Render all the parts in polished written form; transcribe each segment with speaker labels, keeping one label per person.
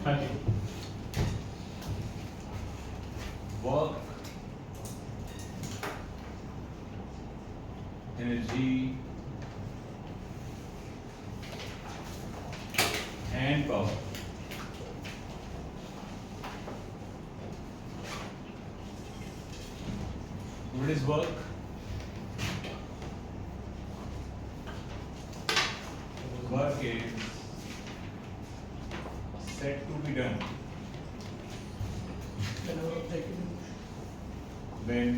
Speaker 1: हाँ जी, work, energy and power. What is work? Work is said to be done when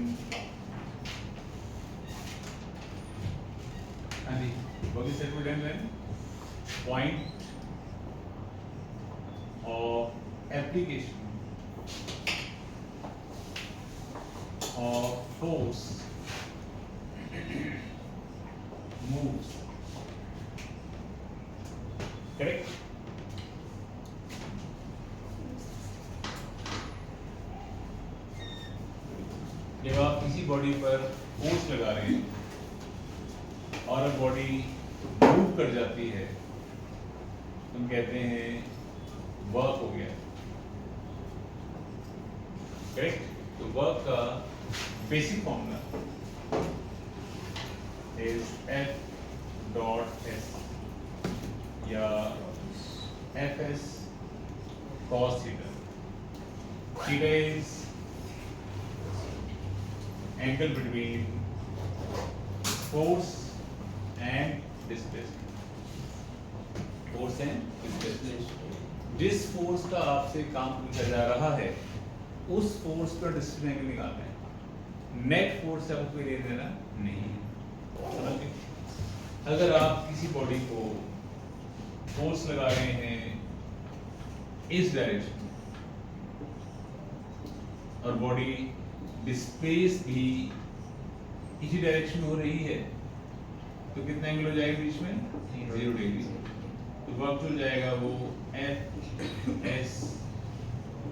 Speaker 1: work is said to be done when point of application of force moves. Correct? जब आप किसी body पर force लगा रहे हैं और बॉडी मूव कर जाती है, हम कहते हैं वर्क हो गया। करेक्ट? तो वर्क का basic formula is F dot S या FS cos theta. Theta is angle between force and displacement. Force and displacement. जिस फोर्स का आपसे काम पूछा जा रहा है उस फोर्स पर डिस्प्लेसमेंट एंगल निकालना है। नेट फोर्स आपको कोई ले देना नहीं है। समझे? अगर आप किसी बॉडी को फोर्स लगा रहे हैं इस डायरेक्शन में और बॉडी डिस्प्लेस भी इसी डायरेक्शन में हो रही है, तो कितना एंगल हो जाएगा बीच में? 0 डिग्री। तो वर्क हो जाएगा वो FS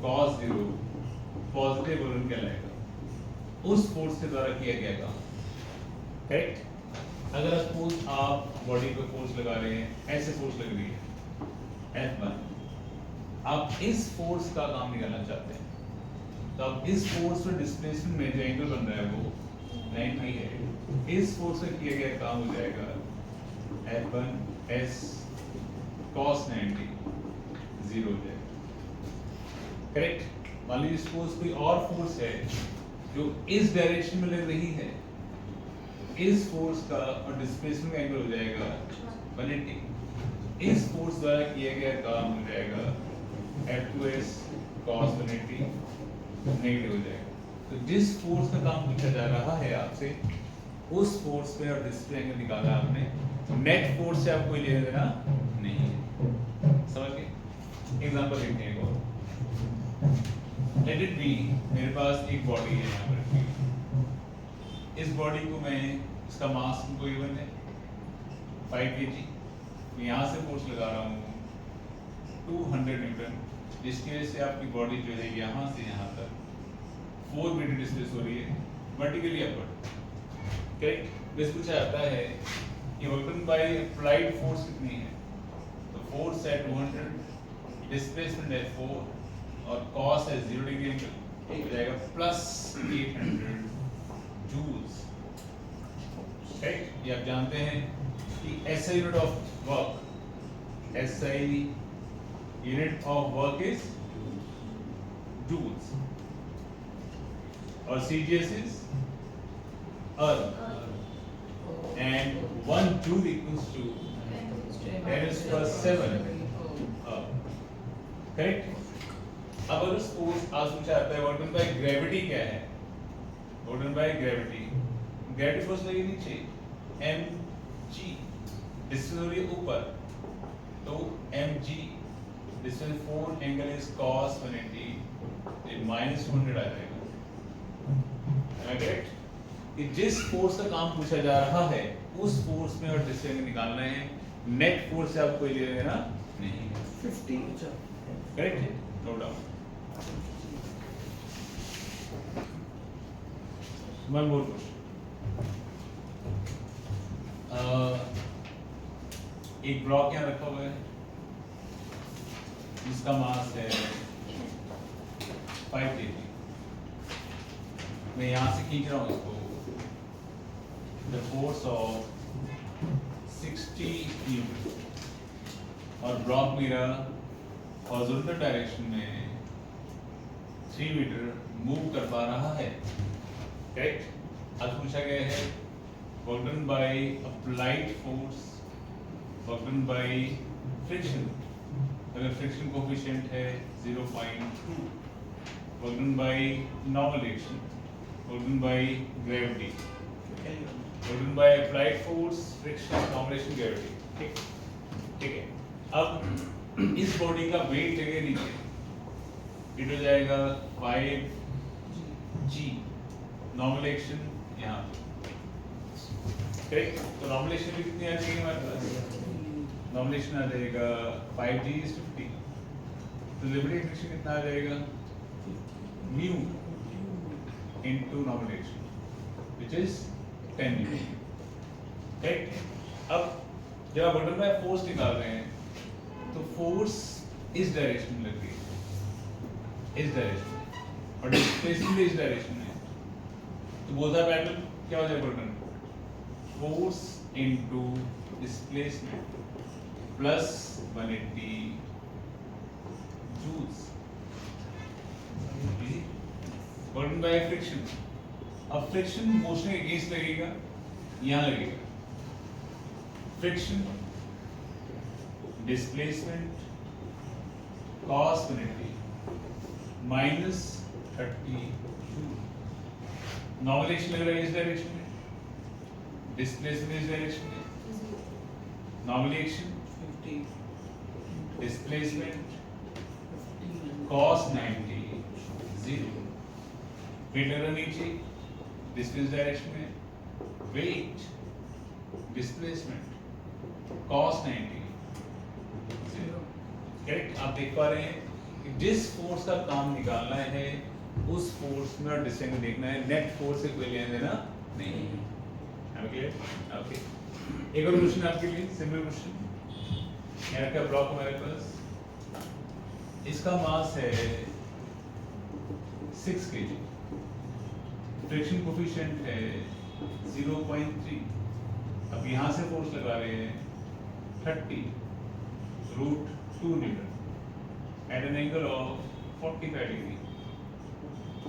Speaker 1: cos 0 पॉजिटिव वॉल्यूम कहलाएगा, उस फोर्स के द्वारा किया गया काम। करेक्ट? अगर सपोज आप बॉडी पे फोर्स लगा रहे हैं, ऐसे फोर्स लग रही है F1, आप इस फोर्स का काम निकालना चाहते हैं, तो आप इस फोर्स पर डिस्प्लेसमेंट में जो एंगल बन रहा है वो 90 है। इस फोर्स से किया गया काम हो जाएगा F1 S cos 90 0 हो जाएगा। करेक्ट? मान लीजिए सपोज कोई और फोर्स है जो इस डायरेक्शन में लग रही है, इस फोर्स का और डिस्प्लेसमेंट का एंगल हो जाएगा 180। इस फोर्स द्वारा किया गया काम हो जाएगा F2S cos 180 नेगेटिव हो जाएगा। तो जिस फोर्स का काम पूछा जा रहा है आपसे, उस फोर्स पे और डिस्प्ले एंगल निकाला आपने, नेट फोर्स से आपको ले लेना नहीं है। समझ गए? एग्जांपल देखते हैं। लेट इट बी, मेरे पास एक बॉडी है यहाँ पर। इस बॉडी को मैं, इसका मास को गिवन है 5 kg। मैं यहाँ से फोर्स लगा रहा हूँ 200 न्यूटन, जिसकी वजह से आपकी बॉडी जो है यहाँ से यहाँ तक 4 मीटर डिस्प्लेस हो रही है वर्टिकली अपवर्ड। करेक्ट? बस पूछा जाता है कि वर्किंग बाय अप्लाइड फोर्स कितनी है, तो फोर्स है 200, डिस्प्लेसमेंट है 4 और कॉस है 0 डिग्री एंगल, हो जाएगा प्लस 800 जूल्स। करेक्ट? ये आप जानते हैं कि SI unit of work, SI unit of work is joules और CGS is अर्ग, and 1 joule equals to 10⁻⁷ correct? अब अगर सपोज आज पूछा जाता है व्हाट बाय ग्रेविटी क्या है, what by gravity, gravity force लगी नीचे mg, डिस्टेंस हो रही है ऊपर, तो mg distance 4 angle is cos 180, ये -200 आ जाएगा। करेक्ट? कि जिस फोर्स का काम पूछा जा रहा है उस फोर्स में और डिस्टेंस निकालना है, नेट फोर्स से आपको ले लेना नहीं है।
Speaker 2: 50।
Speaker 1: करेक्ट है? No doubt. One more question. एक ब्लॉक यहाँ रखा हुआ है, जिसका मास है 5 kg। मैं यहाँ से खींच रहा हूँ इसको। द फोर्स ऑफ 60 न्यूटन और ब्लॉक मेरा हॉरिजॉन्टल डायरेक्शन में 3 मीटर मूव कर पा रहा है। करेक्ट। आज पूछा गया है work done by applied force, work done by friction. अगर फ्रिक्शन कोफिशिएंट है 0.2, work done by normal action, work done by gravity, work done by applied force, friction, normal action, gravity. ठीक है। अब इस बॉडी का वेट जगह नीचे it हो जाएगा 5g, नॉर्मल एक्शन यहाँ। करेक्ट। तो नॉर्मल एक्शन कितनी आ जाएगी हमारे पास? नॉर्मल एक्शन आ जाएगा 5g is 50। तो लिबर्टी फ्रिक्शन कितना आ जाएगा? Mu into normal action which is 10 Newton. Correct. अब जब आप बटन बाय फोर्स निकाल रहे हैं तो फोर्स इस डायरेक्शन में लग रही है, इस डायरेक्शन में, और डिस्प्लेसमेंट इस डायरेक्शन में। तो बोथ आर पैरेलल। क्या हो जाएगा बटन? Force into displacement plus 180 joules. बटन बाय फ्रिक्शन। अब फ्रिक्शन मोशन के अगेंस्ट लगेगा, यहाँ लगेगा। Friction displacement cos 180 minus 30 joule. Normal action लग रहा है इस डायरेक्शन में, डिस्प्लेसमेंट इस डायरेक्शन में, normal action 50, displacement cos 90 0। Weight लग रहा नीचे, डिस्प्लेस डायरेक्शन में, वेट डिस्प्लेसमेंट cos 90 0। करेक्ट। आप देख पा रहे हैं कि जिस फोर्स का काम निकालना है उस फोर्स में और डिस्टेंस में देखना है, नेट फोर्स से कोई लेना देना नहीं है। क्लियर? ओके। एक और क्वेश्चन आपके लिए, सिंपल क्वेश्चन। यहाँ का ब्लॉक हमारे पास, इसका मास है 6 kg, फ्रिक्शन कोफिशिएंट है 0.3। अब यहाँ से फोर्स लगा रहे हैं 30√2 newton at an angle of 45 degree,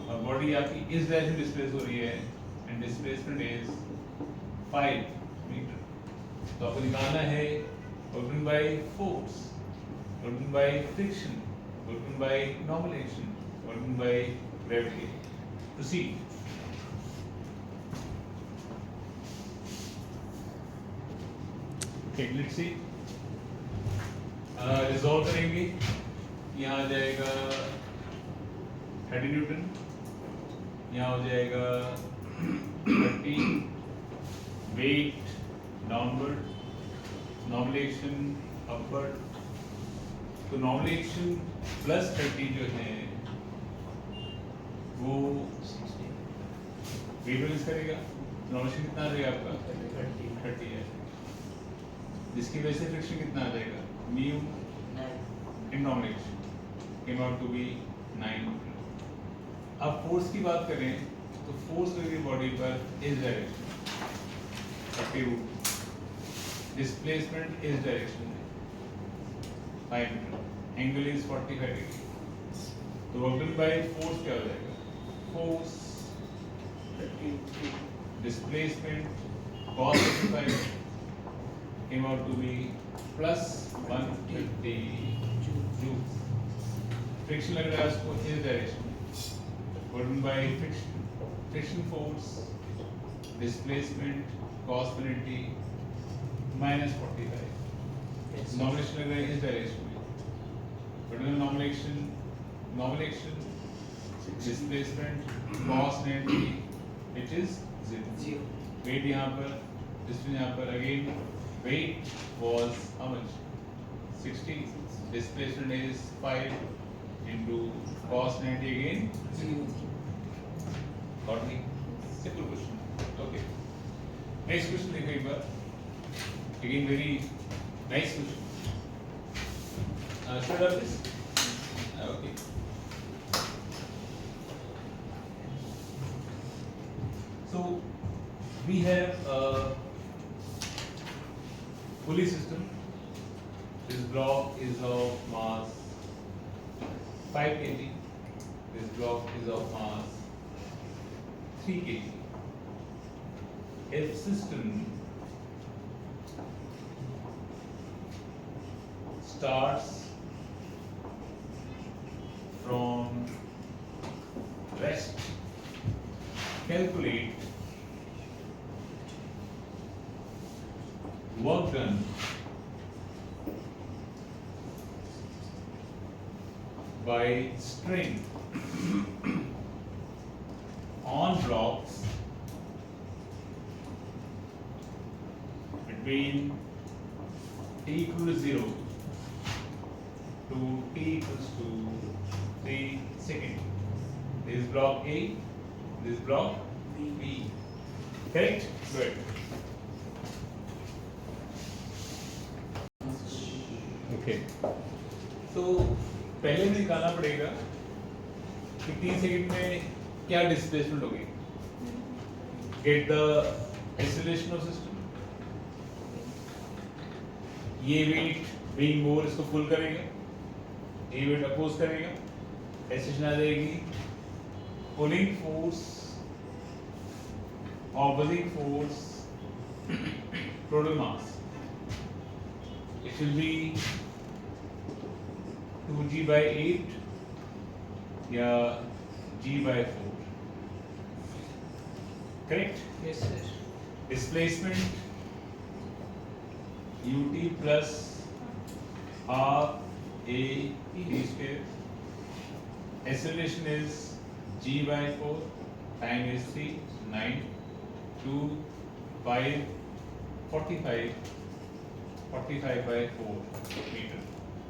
Speaker 1: और बॉडी आपकी इस डायरेक्शन डिस्प्लेस हो रही है एंड डिस्प्लेसमेंट इज 5 मीटर। तो आपको निकालना है work done by force, work done by friction, work done by normal action, work done by gravity. Proceed. Okay, let's see. Resolve करेंगे। यहाँ आ जाएगा 30 न्यूटन, यहाँ हो जाएगा 30, weight downward, normal action upward. तो नॉर्मल एक्शन प्लस 30 जो है वो वेट बैलेंस करेगा। नॉर्मल एक्शन कितना आ जाएगा आपका? 30 है, जिसकी वजह से फ्रिक्शन कितना आ जाएगा? Mu in normal action came out to be 9। अब फोर्स की बात करें तो फोर्स लगी बॉडी पर इस डायरेक्शन 30, डिस्प्लेसमेंट इस डायरेक्शन में 5 मीटर, एंगल इज 45 डिग्री। तो वर्क डन बाय फोर्स क्या हो जाएगा? Force displacement cos 45 came out to be plus 150 joules। Friction लग रहा है उसको इस डायरेक्शन में, work done by friction force displacement cos 180 minus 45। Normal action लग रहा है इस डायरेक्शन में, work done normal action displacement cos 90 it is 0। Weight यहाँ पर, डिस्टेंस यहाँ पर, again weight was how much? 60, displacement is 5 into cos 90 again 0। got me? Simple question। okay, next question देखो एक बार, again very nice question। should I have this? Okay. So we have a pulley system. This block is of mass 5 kg. This block is of mass 3 kg. If system starts from rest, calculate work done by string on blocks between t equal to 0 to t equals to 3 seconds. This is block A, this is block B. Correct? Good. Okay. So पहले में निकालना पड़ेगा कि 3 second में क्या displacement होगी. Get the acceleration of system. ये wait being more इसको पुल करेगा, ये वेट अपोज करेगा, एक्सेलेरेशन आ जाएगी. Pulling force, opposing force, total mass. It will be 2g by 8 या g by 4. Correct?
Speaker 2: Yes, sir.
Speaker 1: Displacement ut plus half a t square. Acceleration is g by 4, time is 3, 9, 2, 5, 45 by 4 meter,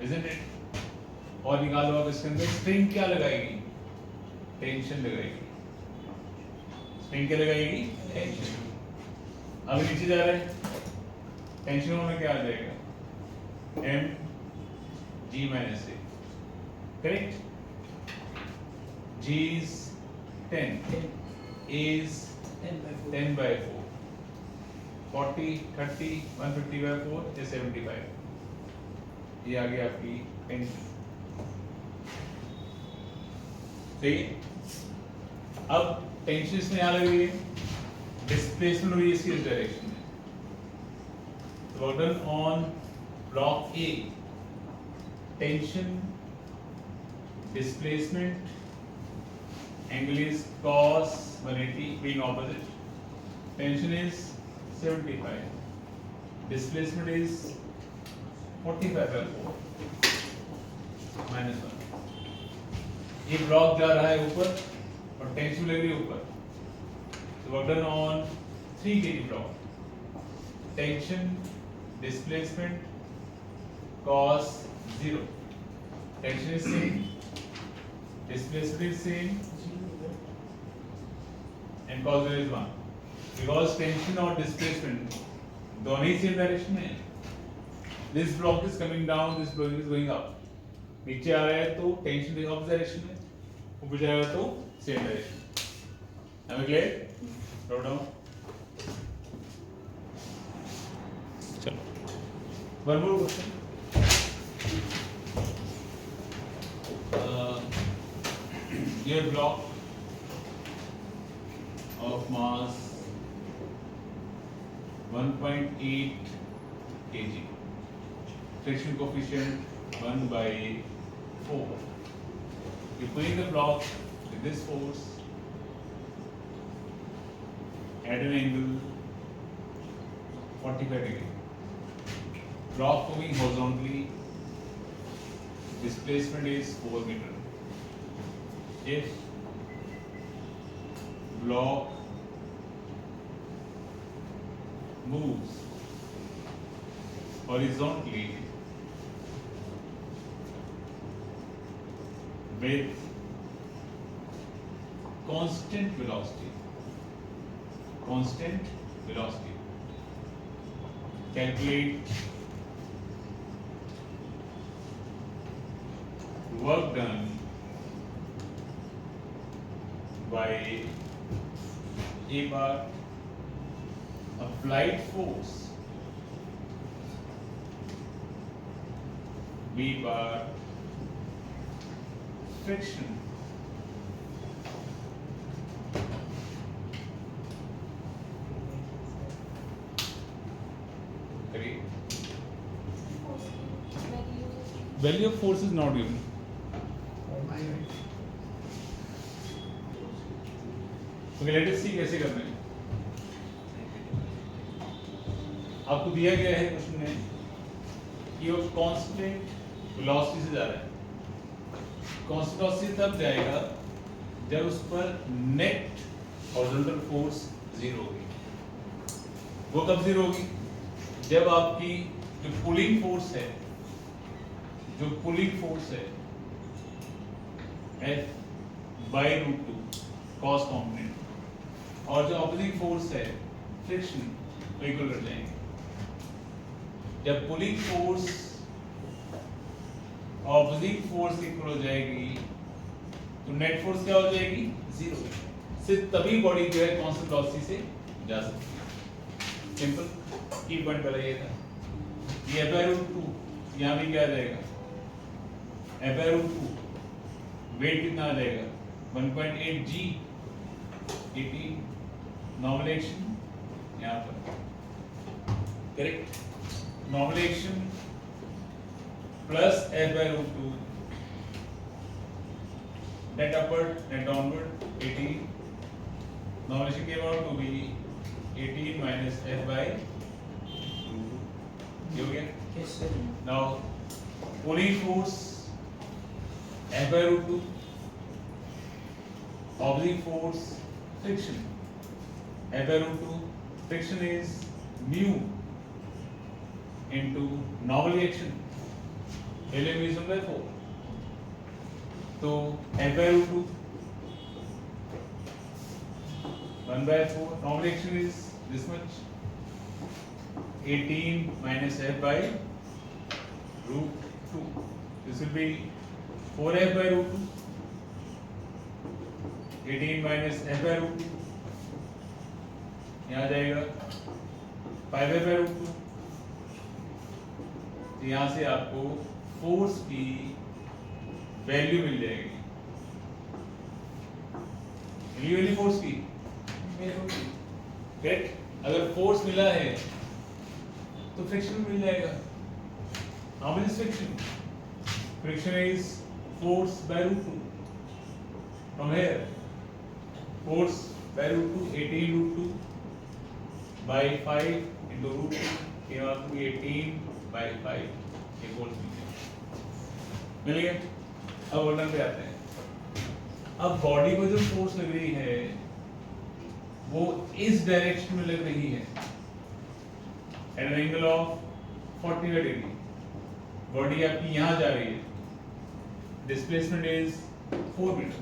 Speaker 1: isn't it? और निकालो आप इसके अंदर spring क्या लगाएगी? Tension लगाएगी. Spring क्या लगाएगी? टेंशन. अब नीचे जा रहा है, टेंशन होने क्या आ जाएगा? m g minus a. Correct? g is 10,
Speaker 2: 10.
Speaker 1: a is
Speaker 2: 10 by 4.
Speaker 1: 10 by 4. 40, 30, 150 by 4 is 75. ये आ गया आपकी टेंशन. सही. अब टेंशन इसमें यहाँ लग रही है, डिस्प्लेसमेंट हुई इसकी इस डायरेक्शन में. Work done on block A, tension, displacement, angle is cos 180 being opposite. Tension is 75. Displacement is 45 by 4 minus 1. ये ब्लॉक जा रहा है ऊपर और टेंशन लग रही है ऊपर. So work done on 3 kg block. Tension, displacement, cos 0. Tension is same, displacement is same, and cos 0 is 1. Because tension और displacement दोनों ही same direction में है. This block is coming down, this block is going up. नीचे आ रहा है तो tension की opposite direction में, ऊपर जाएगा तो same direction. Am I clear? Write down. चलो. One more question. Your block of mass 1.8 kg. Friction coefficient 1 by 4. You put the block with this force at an angle 45 degree. Block moving horizontally. Displacement is 4 meter. If block moves horizontally with constant velocity, calculate work done by A bar applied force, B bar friction, correct? Value of force is not given. Okay, let us see कैसे करना है। आपको दिया गया है question में कि वो कांस्टेंट वेलोसिटी से जा रहा है। कांस्टेंट वेलोसिटी तब जाएगा जब उस पर नेट हॉरिजॉन्टल फोर्स जीरो होगी। वो कब जीरो होगी? जब आपकी जो पुलिंग फोर्स है F/√2 कॉस कॉम्पोनेंट और जो ऑपोजिट फोर्स है फ्रिक्शन वो इक्वल कर जाएंगे। जब pulling force opposite force equal हो जाएगी तो नेट फोर्स क्या हो जाएगी? जीरो। सिर्फ तभी बॉडी जो है कांस्टेंट वेलोसिटी से जा सकती है। सिंपल की पॉइंट पहले ये था। ये F/√2 यहाँ भी क्या आ जाएगा? F/√2 वेट कितना आ जाएगा? 1.8 G 18 नॉर्मल एक्शन यहाँ पर correct. Normal action plus F/√2 net upward net downward 18 normal action के about to be 18 minus F/√2 ये हो गया। Now pulling force F/√2 oblique force friction F/√2 friction is mu into normal action Lm is 1/4 तो F/√2 1/4 normal action is this much 18 minus F/√2 this will be 4F/√2 18 minus F/√2 यहाँ जाएगा 5F/√2 तो यहाँ से आपको force की value मिल जाएगी। Value force की करेक्ट। अगर फोर्स मिला है तो फ्रिक्शन मिल जाएगा। How much is friction? Friction is force by √2 from here force by √2 18√2 by 5 into √2 came out to be 18 by 5 ये फोर्स मिल गया। अब वर्णन पे आते हैं। अब बॉडी को जो फोर्स लग रही है वो इस डायरेक्शन में लग रही है at an angle of 45 degree. Body आपकी यहाँ जा रही है। Displacement is 4 metre.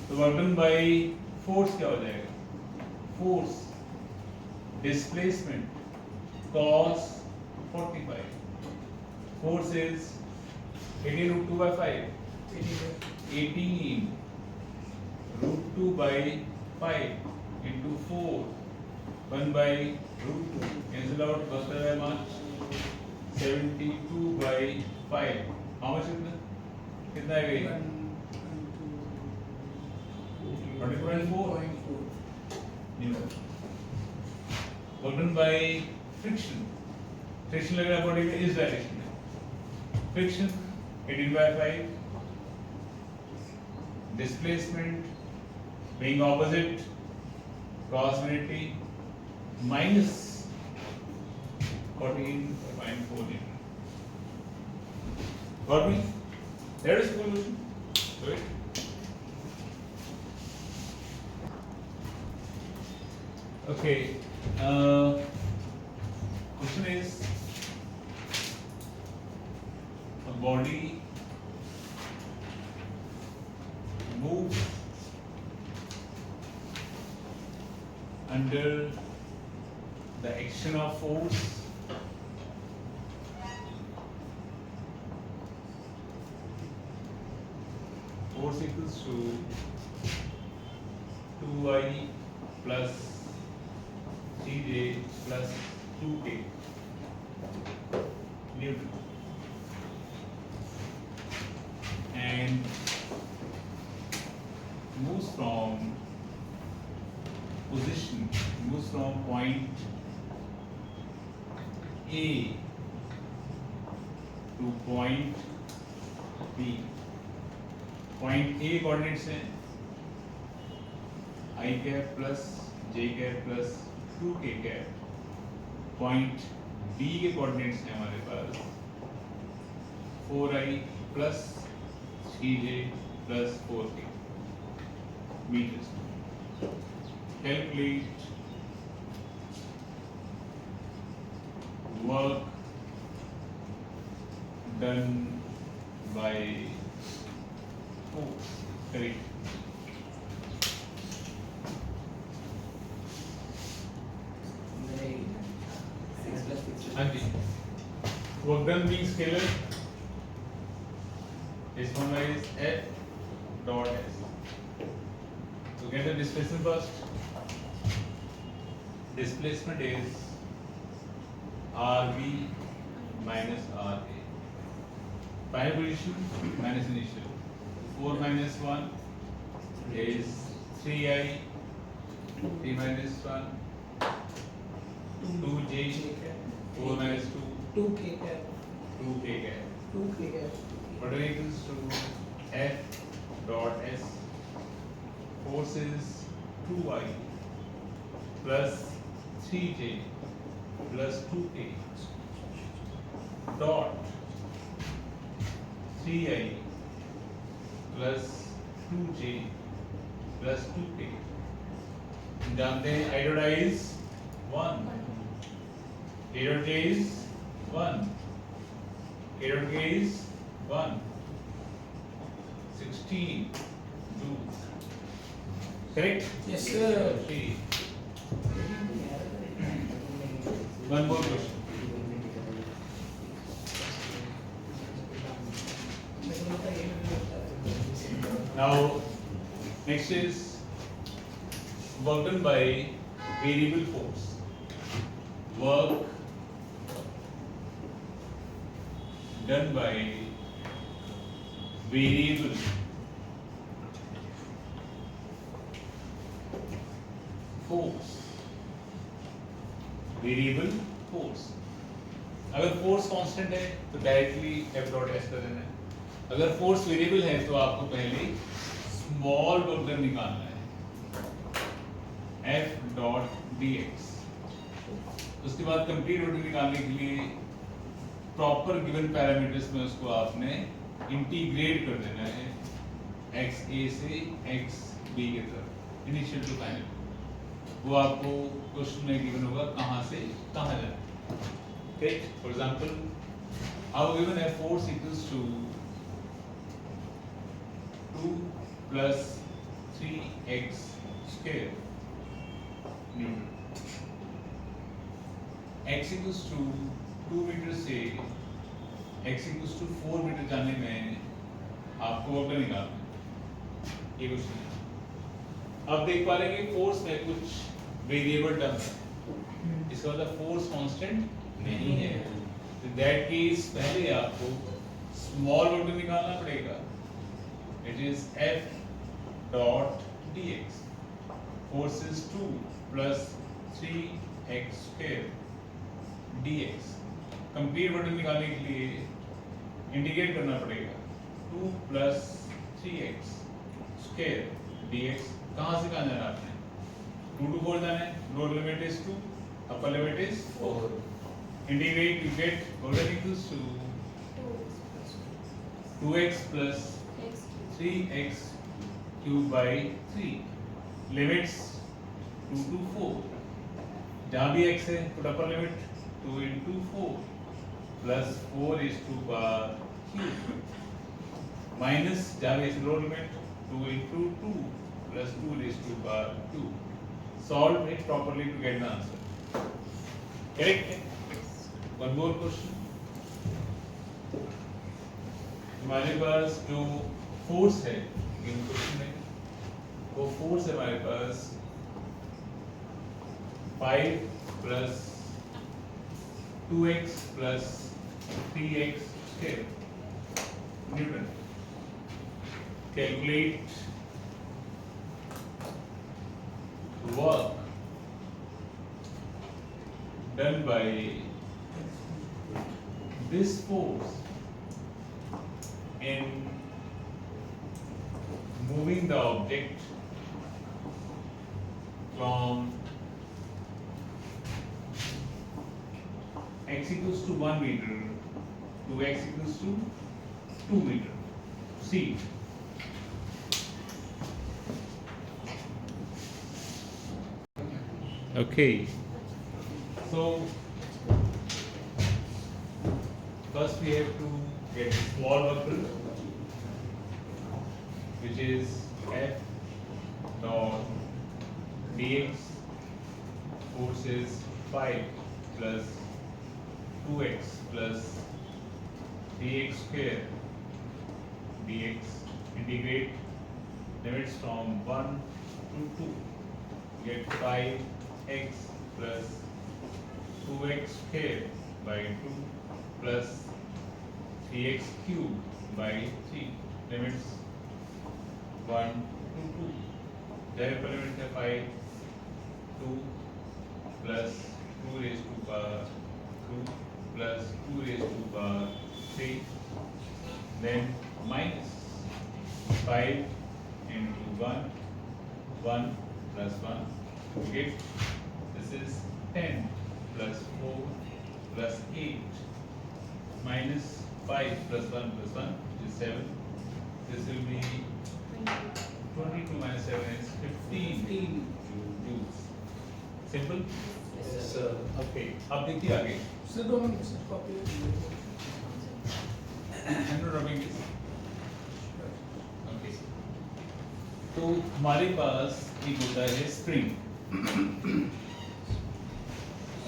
Speaker 1: तो वर्क डन बाय फोर्स क्या हो जाएगा? Force displacement cos 45 force is 18√2 by 5 18√2 by 5 into 4 1 by √2 cancel out first by much 72 by 5 how much कितना है ये 20.4 Newton. Work done by friction. Friction लग रहा है बॉडी में इस डायरेक्शन में। Friction 18 by 5 displacement being opposite cross unity minus 14.4 Newton. Got me? There is solution. Good. Okay. Question is a body moves under the action of force force equals to 2i plus 3j plus 2k Newton, and moves from point A to point B. Point A coordinates हैं I cap plus j cap plus 2k cap. Point B के coordinates हैं हमारे पास 4i plus 3j plus 4k meters. Calculate work done by force. Correct. हाँ जी. Work done being scalar is formula is F dot S. So get the displacement first. Displacement is RB minus RA. Final position minus initial. 4 minus 1 is 3i. 3 minus 1 2j. 4 minus 2 2k cap. What are equals to F dot S? Force is 2i plus 3j plus 2k dot 3i plus 2j plus 2k. जानते हैं I dot I is 1, A dot J is 1, A dot K is 1. 16 joules. Correct?
Speaker 2: Yes, sir.
Speaker 1: See. One more question. Now, next is work done by variable force. Work done by variable force. Variable force. अगर force constant है तो directly F dot S कर देना है. अगर force variable है तो आपको पहले स्मॉल वर्क डन निकालना है F डॉट dx. उसके बाद कंप्लीट वर्क निकालने के लिए प्रॉपर गिवन पैरामीटर्स में उसको आपने इंटीग्रेट कर देना है x a से x b की तरफ इनिशियल टू फाइनल. वो आपको क्वेश्चन में गिवन होगा कहाँ से कहाँ जाना. ठीक. For example how given a force equals to 2 plus 3x square Newton. x equals to 2 metre से x equals to 4 मीटर जाने में आपको वर्क निकालना है. ये क्वेश्चन है. अब देख पा रहे हैं कि फोर्स में कुछ वेरिएबल टर्म है. इसका मतलब फोर्स कांस्टेंट नहीं है. तो दैट केस पहले आपको स्मॉल वर्क निकालना पड़ेगा. It is F dot dx. Force is 2 plus 3x square dx. Complete work निकालने के लिए इंटीग्रेट करना पड़ेगा 2 प्लस 3x स्क्वायर dx. कहाँ से कहाँ जाना है आपने? 2 to 4 जाना है. Lower limit is 2, upper limit is 4. Integrate you get work equals to 2x plus 3x cube by 3. Limits 2 to 4. जहाँ भी x है तो upper limit 2 into 4 plus 4 is to power cube minus जहाँ भी lower limit 2 into 2 plus 2 is to power 2. Solve it properly to get the answer. Correct? One more question. हमारे पास जो force है इन question में, वो फोर्स है हमारे पास 5 plus 2x plus 3x square Newton. Calculate work done by this force in moving the object from x equals to 1 meter to x equals to 2 meter. See, okay, so first we have to get small vector, which is f dot dx. Force is 5 plus 2x plus dx square dx. Integrate limits from 1 to 2. Get 5x plus 2x square by 2 plus 3x cube by 3. Limits 1 to 2. There element है 5, 2 plus 2 raised to power 2 plus 2 raised to power 3. Then minus 5 into 1, 1 plus 1. Okay, this is 10 plus 4 plus 8 minus 5 plus 1 plus 1, which is 7. This will be 22 minus 7 is 15 joules. Simple?
Speaker 2: Yes, sir.
Speaker 1: Okay, अब देखिए आगे।
Speaker 2: Sir, 2 minutes. Copy.
Speaker 1: I'm not rubbing this. Okay. तो हमारे पास एक होता है spring.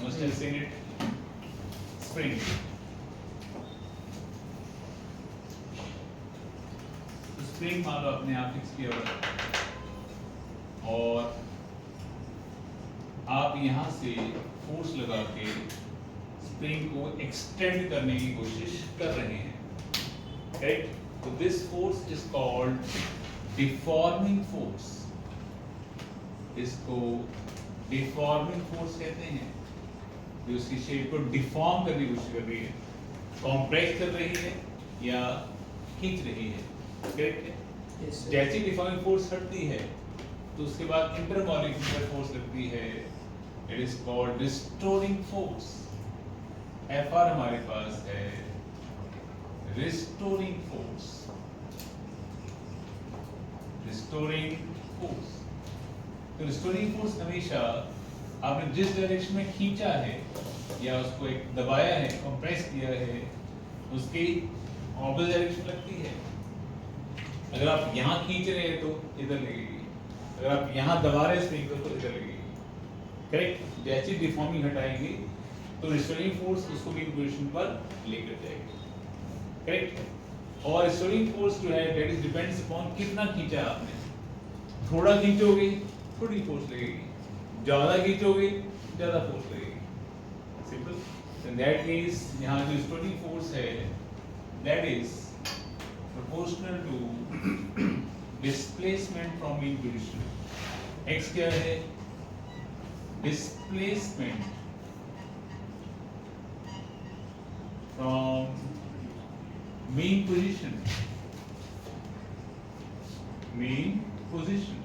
Speaker 1: Must have seen it. Spring. तो spring मान लो अपने आप फिक्स किया हुआ है और आप यहाँ से फोर्स लगा के स्प्रिंग को एक्सटेंड करने की कोशिश कर रहे हैं, राइट? तो this force is called deforming force. इसको डिफॉर्मिंग फोर्स कहते हैं, जो उसकी शेप को डिफॉर्म करने की कोशिश कर रही है, कॉम्प्रेस कर रही है या खींच रही है, करेक्ट है?
Speaker 2: Yes, sir.
Speaker 1: जैसे डिफॉर्मिंग फोर्स हटती है तो उसके बाद इंटरमॉलिक्यूलर फोर्स लगती है, it is called restoring force. F R हमारे पास है रिस्टोरिंग फोर्स। रिस्टोरिंग फोर्स, तो रिस्टोरिंग फोर्स हमेशा आपने जिस डायरेक्शन में खींचा है या उसको एक दबाया है, कंप्रेस किया है, उसकी ऑपोजिट डायरेक्शन लगती है। अगर आप यहाँ खींच रहे हैं तो इधर लगेगी, अगर आप यहाँ दबा रहे हैं स्प्रिंग को तो इधर लगेगी, करेक्ट? जैसे डिफॉर्मिंग हटाएंगे तो रिस्टोरिंग फोर्स उसको भी पोजीशन पर लेकर जाएगी, करेक्ट? और रिस्टोरिंग फोर्स जो है दैट इज डिपेंड्स अपॉन कितना खींचा है आपने। थोड़ा खींचोगे थोड़ी फोर्स लगेगी, ज्यादा खींचोगे ज्यादा फोर्स लगेगी। सिंपल। इन दैट केस यहाँ जो रिस्टोरिंग फोर्स है that is proportional to displacement from mean position. X क्या है? Displacement from mean position. Mean position.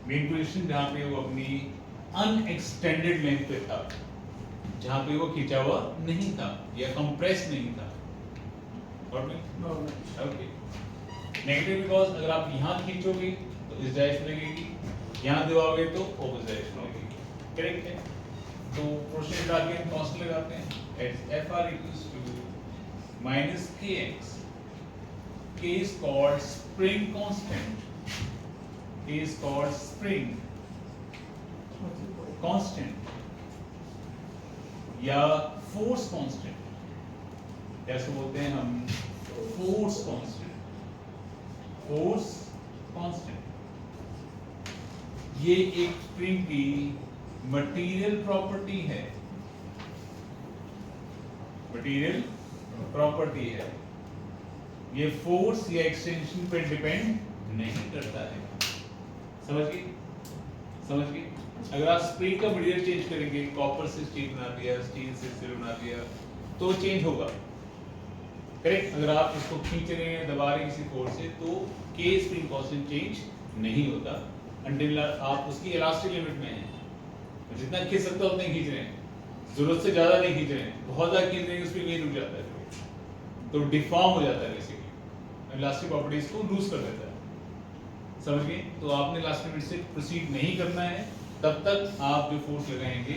Speaker 1: Mean position जहाँ पे वो अपनी unextended length पे था, जहाँ पे वो खींचा हुआ नहीं था या compressed नहीं था।
Speaker 2: No.
Speaker 1: ओके, नेगेटिव बिकॉज अगर आप यहाँ खींचोगे तो इस डायरेक्शन लगेगी, यहाँ दबाओगे तो ऑपोजिट डायरेक्शन लगेगी, करेक्ट है? तो प्रोसेस आगे हम कांस्टेंट लगाते हैं at F R equals to minus K X. K is called spring constant, K is called spring constant या फोर्स कांस्टेंट, कैसे बोलते हैं हम? Force constant. Force constant. ये एक स्प्रिंग की मटेरियल प्रॉपर्टी है, मटेरियल प्रॉपर्टी है। ये फोर्स या एक्सटेंशन पे डिपेंड नहीं करता है। समझ गए? समझ गए? अगर आप स्प्रिंग का मटेरियल चेंज करेंगे, कॉपर से स्टील बना दिया, स्टील से स्टील बना दिया, तो चेंज होगा। करेक्ट? अगर आप इसको खींच रहे हैं, दबा रहे हैं किसी फोर्स से, तो के स्प्रिंग कांस्टेंट चेंज नहीं होता अंटिल आप उसकी इलास्टिक लिमिट में हैं। तो जितना खींच सकते हो उतना खींच रहे हैं, जरूरत से ज्यादा नहीं खींच रहे हैं। बहुत ज्यादा खींच रहे हैं उसमें ये रुक जाता है, तो डिफॉर्म हो जाता है बेसिकली, इलास्टिक प्रॉपर्टीज को लूज कर देता है। समझ गए? तो आपने इलास्टिक लिमिट से प्रोसीड नहीं करना है, तब तक आप जो फोर्स लगाएंगे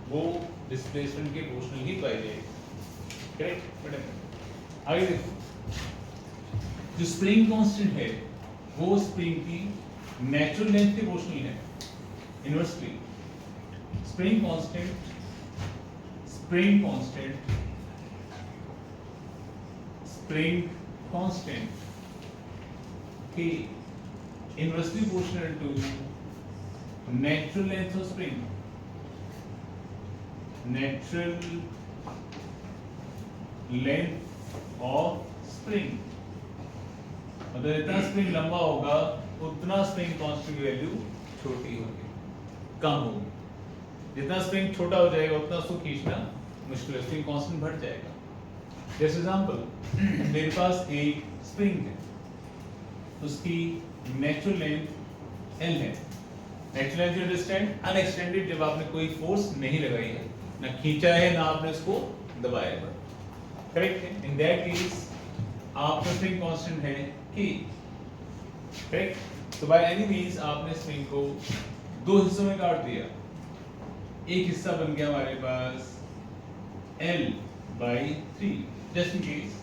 Speaker 1: वो डिस्प्लेसमेंट के प्रोपोर्शनल ही पाई जाएगी। करेक्ट? आगे देखो, जो स्प्रिंग कांस्टेंट है वो स्प्रिंग की नेचुरल लेंथ के प्रोपोर्शनल है, इनवर्सली। स्प्रिंग कांस्टेंट की inversely proportional to natural length of spring, natural length of spring। मतलब जितना स्प्रिंग लंबा होगा उतना स्प्रिंग कांस्टेंट की वैल्यू छोटी होगी, कम होगी। जितना स्प्रिंग छोटा हो जाएगा उतना उसको खींचना मुश्किल है, स्प्रिंग कांस्टेंट बढ़ जाएगा। जैसे एग्जांपल, मेरे पास एक स्प्रिंग है, उसकी नेचुरल लेंथ L है। नेचुरल लेंथ अंडरस्टैंड, अनएक्सटेंडेड, जब आपने कोई फोर्स नहीं लगाई है, ना खींचा है ना आपने उसको दबाया है। करेक्ट है? इन दैट केस आपका स्प्रिंग कांस्टेंट है K। करेक्ट? तो बाय एनी मींस आपने स्प्रिंग को दो हिस्सों में काट दिया। एक हिस्सा बन गया हमारे पास L/3, जस्ट इन केस।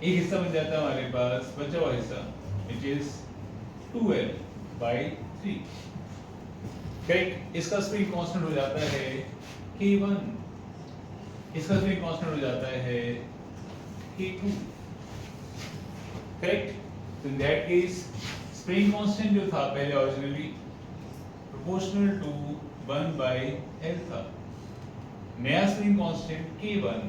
Speaker 1: एक हिस्सा बन जाता है हमारे पास बचा हुआ हिस्सा, which is 2L/3। करेक्ट? इसका स्प्रिंग कांस्टेंट हो जाता है K1, इसका स्प्रिंग कांस्टेंट हो जाता है K2। करेक्ट? तो in that case spring constant जो था पहले ओरिजिनली प्रोपोर्शनल टू 1/L था। नया spring constant K1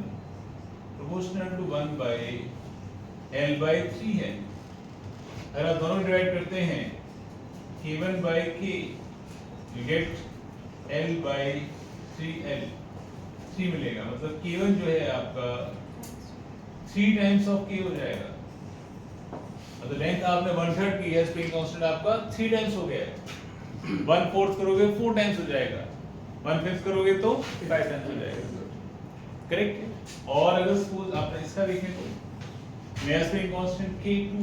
Speaker 1: proportional to 1/L/3 है। अगर आप दोनों डिवाइड करते हैं, K1/K, you get L/3L, 3 मिलेगा। मतलब K1 जो है आपका 3 टाइम्स ऑफ K हो जाएगा। मतलब लेंथ आपने 1/3 की है, स्प्रिंग कांस्टेंट आपका 3 टाइम्स हो गया है। 1/4 करोगे 4 टाइम्स हो जाएगा, 1/5 करोगे तो 5 टाइम्स हो जाएगा। करेक्ट? और अगर सपोज आपने इसका देखें तो नया spring constant K2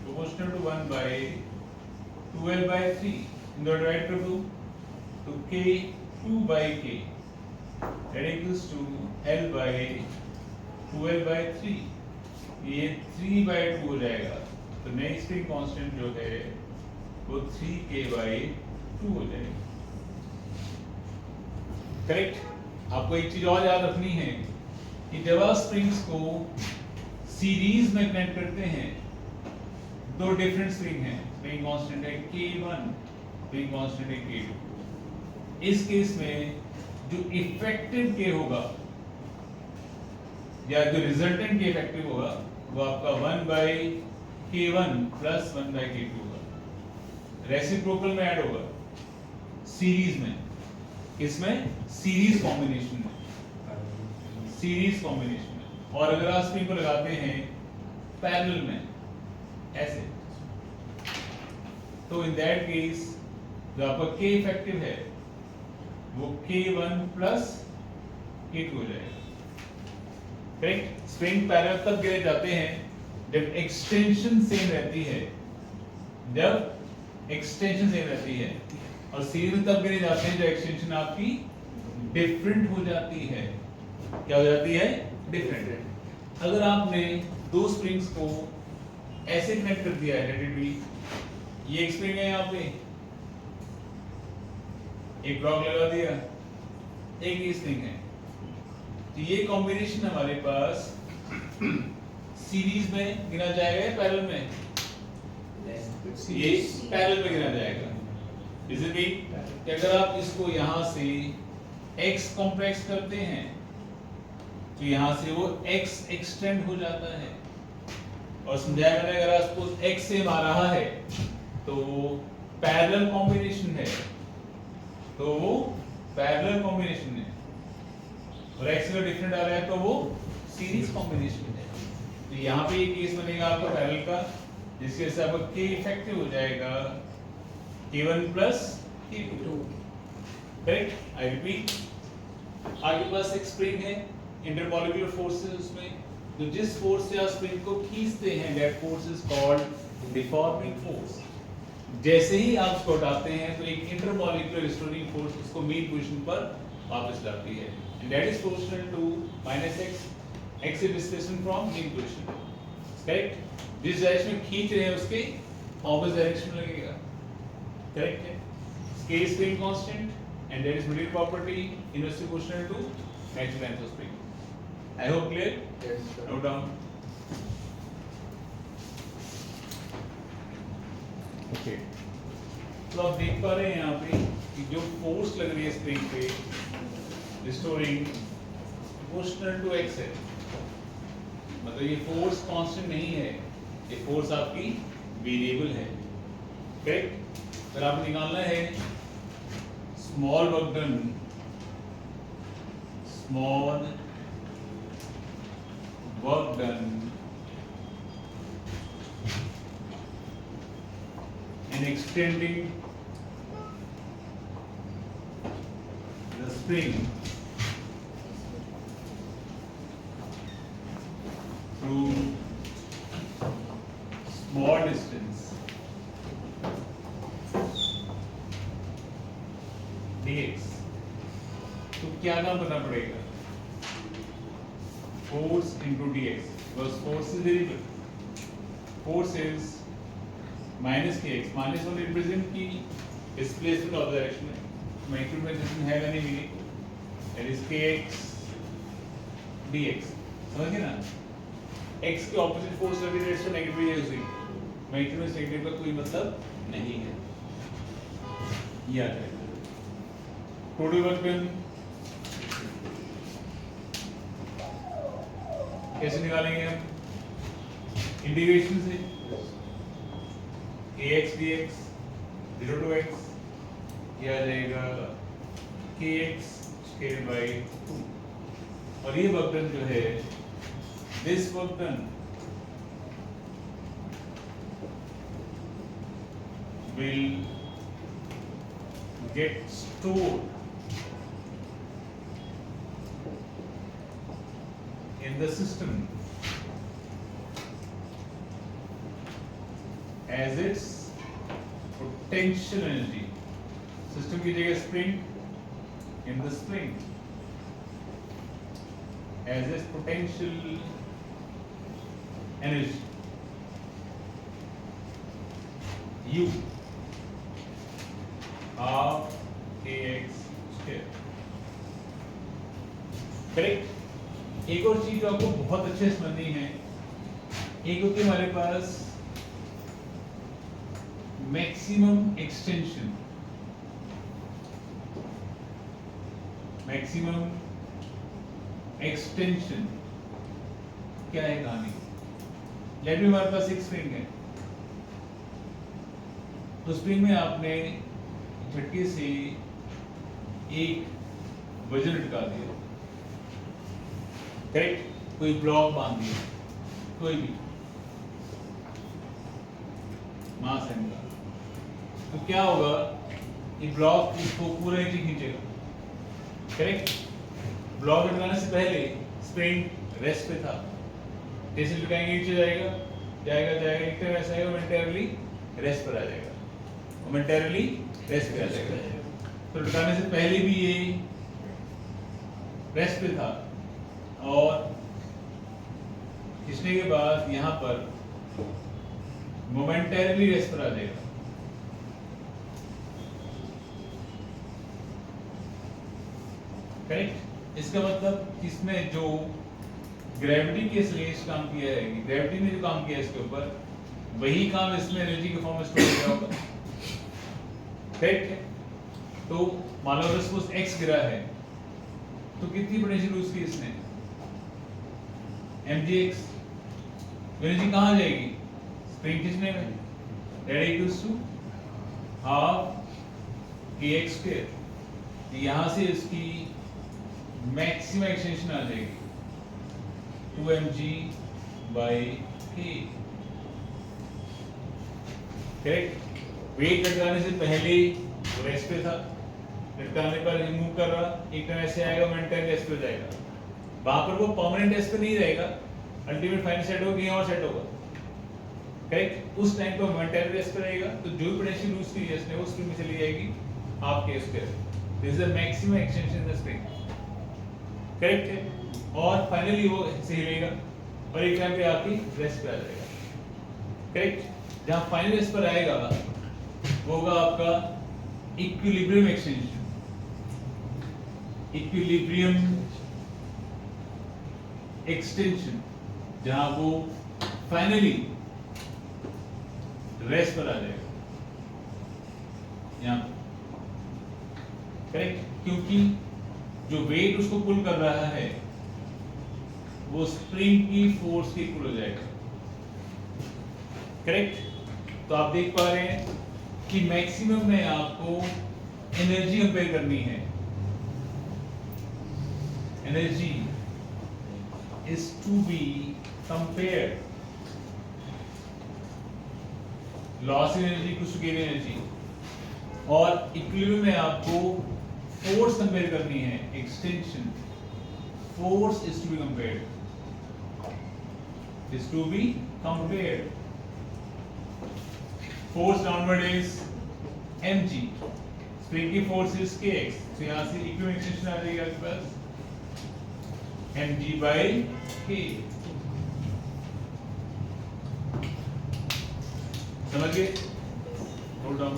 Speaker 1: proportional to 1/2L/3, इनको डिवाइड कर दो तो K2/K that equals to L/2L/3, ये 3/2 हो जाएगा। तो नई स्प्रिंग कांस्टेंट जो है वो 3K/2 हो जाएगी। करेक्ट? आपको एक चीज और याद रखनी है कि जब आप स्प्रिंग्स को सीरीज में कनेक्ट करते हैं, दो डिफरेंट स्प्रिंग हैं, स्प्रिंग कांस्टेंट है K1, स्प्रिंग कांस्टेंट है K2। इस केस में जो इफेक्टिव K होगा या जो रिजल्टेंट K इफेक्टिव होगा वो आपका 1/K1 प्लस 1/K2 होगा। रेसिप्रोकल में ऐड होगा, सीरीज में। इसमें सीरीज कॉम्बिनेशन में, सीरीज कॉम्बिनेशन में। और अगर आप स्प्रिंग को लगाते हैं पैरेलल में ऐसे, तो इन दैट केस जो आपका K इफेक्टिव है वो K1 प्लस K2 हो जाएगा। करेक्ट? स्प्रिंग पैरेलल तब गिरे जाते हैं जब एक्सटेंशन सेम रहती है, जब एक्सटेंशन सेम रहती है। और सीरीज में तब गिरे जाते हैं जब एक्सटेंशन आपकी डिफरेंट हो जाती है। क्या हो जाती है? डिफरेंट। अगर आपने दो स्प्रिंग्स को ऐसे कनेक्ट कर दिया है, लेट इट बी, ये एक स्प्रिंग है, यहाँ पे एक ब्लॉक लगा दिया, एक ये स्प्रिंग है, तो ये कॉम्बिनेशन हमारे पास सीरीज में गिना जाएगा या पैरेलल में? ये पैरेलल में गिना जाएगा। इज इट मीन कि अगर आप इसको यहाँ से x कॉम्प्रेस करते हैं तो यहाँ से वो x एक्सटेंड हो जाता है, और समझाया मैंने अगर सपोज x से आ रहा है तो पैरेलल कॉम्बिनेशन है, तो वो पैरेलल कॉम्बिनेशन है, और x का डिफरेंट आ रहा है तो वो सीरीज कॉम्बिनेशन है। तो यहाँ पे ये केस बनेगा आपका पैरेलल का, जिसके वजह से आपका k इफेक्टिव हो जाएगा k1 plus k2। Correct? I repeat, आपके पास एक स्प्रिंग है, इंटरमॉलिक्यूलर फोर्सेस उसमें, तो जिस फोर्स से आप स्प्रिंग को खींचते हैं that force is called deforming force. जैसे ही आप उसको हटाते हैं तो एक इंटरमॉलिक्यूलर रिस्टोरिंग फोर्स उसको मेन पोजीशन पर वापस लाती है, and that is proportional to -x, x is displacement from mean position। Correct? जिस डायरेक्शन में खींच रहे हैं उसके ऑपोजिट डायरेक्शन में लगेगा। करेक्ट है? k is spring constant and that is material property inversely proportional to natural length of spring। I hope clear?
Speaker 2: Yes, sir.
Speaker 1: Note down। Okay। तो आप देख पा रहे हैं यहाँ पे कि जो फोर्स लग रही है स्प्रिंग पे रिस्टोरिंग प्रोपोर्शनल टू x है, मतलब ये फोर्स कांस्टेंट नहीं है, ये फोर्स आपकी वेरिएबल है। करेक्ट? फिर आपको निकालना है small work done, small work done in extending the spring through small distance dx। तो क्या काम करना पड़ेगा? Force into dx, because force is variable, force is minus kx, minus only represent की displacement of the direction है, magnitude में doesn't have any meaning, that is kx dx। समझ गए ना? x के opposite force लगे तो इसको नेगेटिव ही उसी magnitude में नेगेटिव का कोई मतलब नहीं है, याद रखना। टोटल वर्क डन कैसे निकालेंगे हम? इंटीग्रेशन से ax dx 0 to x, ये आ जाएगा kx स्क्वायर बाय 2, और ये वर्क डन जो है, this work done will get stored in the system as its potential energy। System की जगह spring in the spring as its potential energy U half kx square। Correct? एक और चीज जो आपको बहुत अच्छे से समझनी है, एक होती है हमारे पास मैक्सिमम एक्सटेंशन, मैक्सिमम एक्सटेंशन क्या है कहानी? लेट में हमारे पास एक स्प्रिंग है, तो स्प्रिंग में आपने झटके से एक वजन लटका दिया, करेक्ट? कोई ब्लॉक बांध दिया, कोई भी मास है, तो क्या होगा? ये ब्लॉक इसको पूरे नीचे खींचेगा। करेक्ट? ब्लॉक लटकाने से पहले स्प्रिंग रेस्ट पे था, जैसे लटकाएंगे नीचे जाएगा जाएगा जाएगा, एक तरह ऐसा आएगा, मोमेंटरली रेस्ट पर आ जाएगा, मोमेंटरली रेस्ट पे आ जाएगा। तो लटकाने से पहले भी ये रेस्ट पे था, और खींचने के बाद यहाँ पर मोमेंटरली रेस्ट पर आ जाएगा। करेक्ट? इसका मतलब इसमें जो ग्रेविटी के अगेंस्ट काम किया है, ग्रेविटी ने जो काम किया है इसके ऊपर, वही काम इसमें एनर्जी के फॉर्म में स्टोर हो गया होगा। ठीक है, तो मान लो अगर सपोज x गिरा है तो कितनी पोटेंशियल यूज की इसने, mgx। एनर्जी कहाँ जाएगी, स्प्रिंग खींचने में, that equals to half kx square. यहां से इसकी मैक्सिमम एक्सटेंशन आ जाएगी 2mg/k। करेक्ट। वेट लटकाने से पहले रेस्ट पे था, लटकाने पर रिमूव कर रहा, एक टाइम ऐसे आएगा, मोमेंटम रेस्ट पे हो जाएगा। वहां पर वो परमानेंट रेस्ट पे नहीं रहेगा, अल्टीमेट फाइनल सेट होगा, कहीं और सेट होगा। करेक्ट। उस टाइम पे मोमेंटम रेस्ट पे रहेगा, तो जो पोटेंशियल लूज की इसने वो स्प्रिंग में चली जाएगी half k square. This is the maximum extension in the spring. Correct है। और फाइनली वो ऐसे हिलेगा और एक टाइम पे आके रेस्ट पे आ जाएगा। करेक्ट। जहां फाइनल रेस्ट पर आएगा वो होगा आपका इक्विलिब्रियम एक्सटेंशन। इक्विलिब्रियम एक्सटेंशन जहां वो फाइनली रेस्ट पर आ जाएगा यहां। करेक्ट। क्योंकि जो वेट उसको पुल कर रहा है वो स्प्रिंग की फोर्स के इक्वल हो जाएगा। करेक्ट। तो आप देख पा रहे हैं कि मैक्सिमम में आपको एनर्जी कंपेयर करनी है। Energy is to be compared, loss energy कुछ गेन एनर्जी, और इक्विलिब्रियम में आपको फोर्स कंपेयर करनी है, extension. Force is to be compared, is to be compared. Force downward is mg, spring की force is kx, तो यहाँ से इक्विलिब्रियम एक्सटेंशन आ जाएगी आपके पास mg/k। समझ गए? Note down.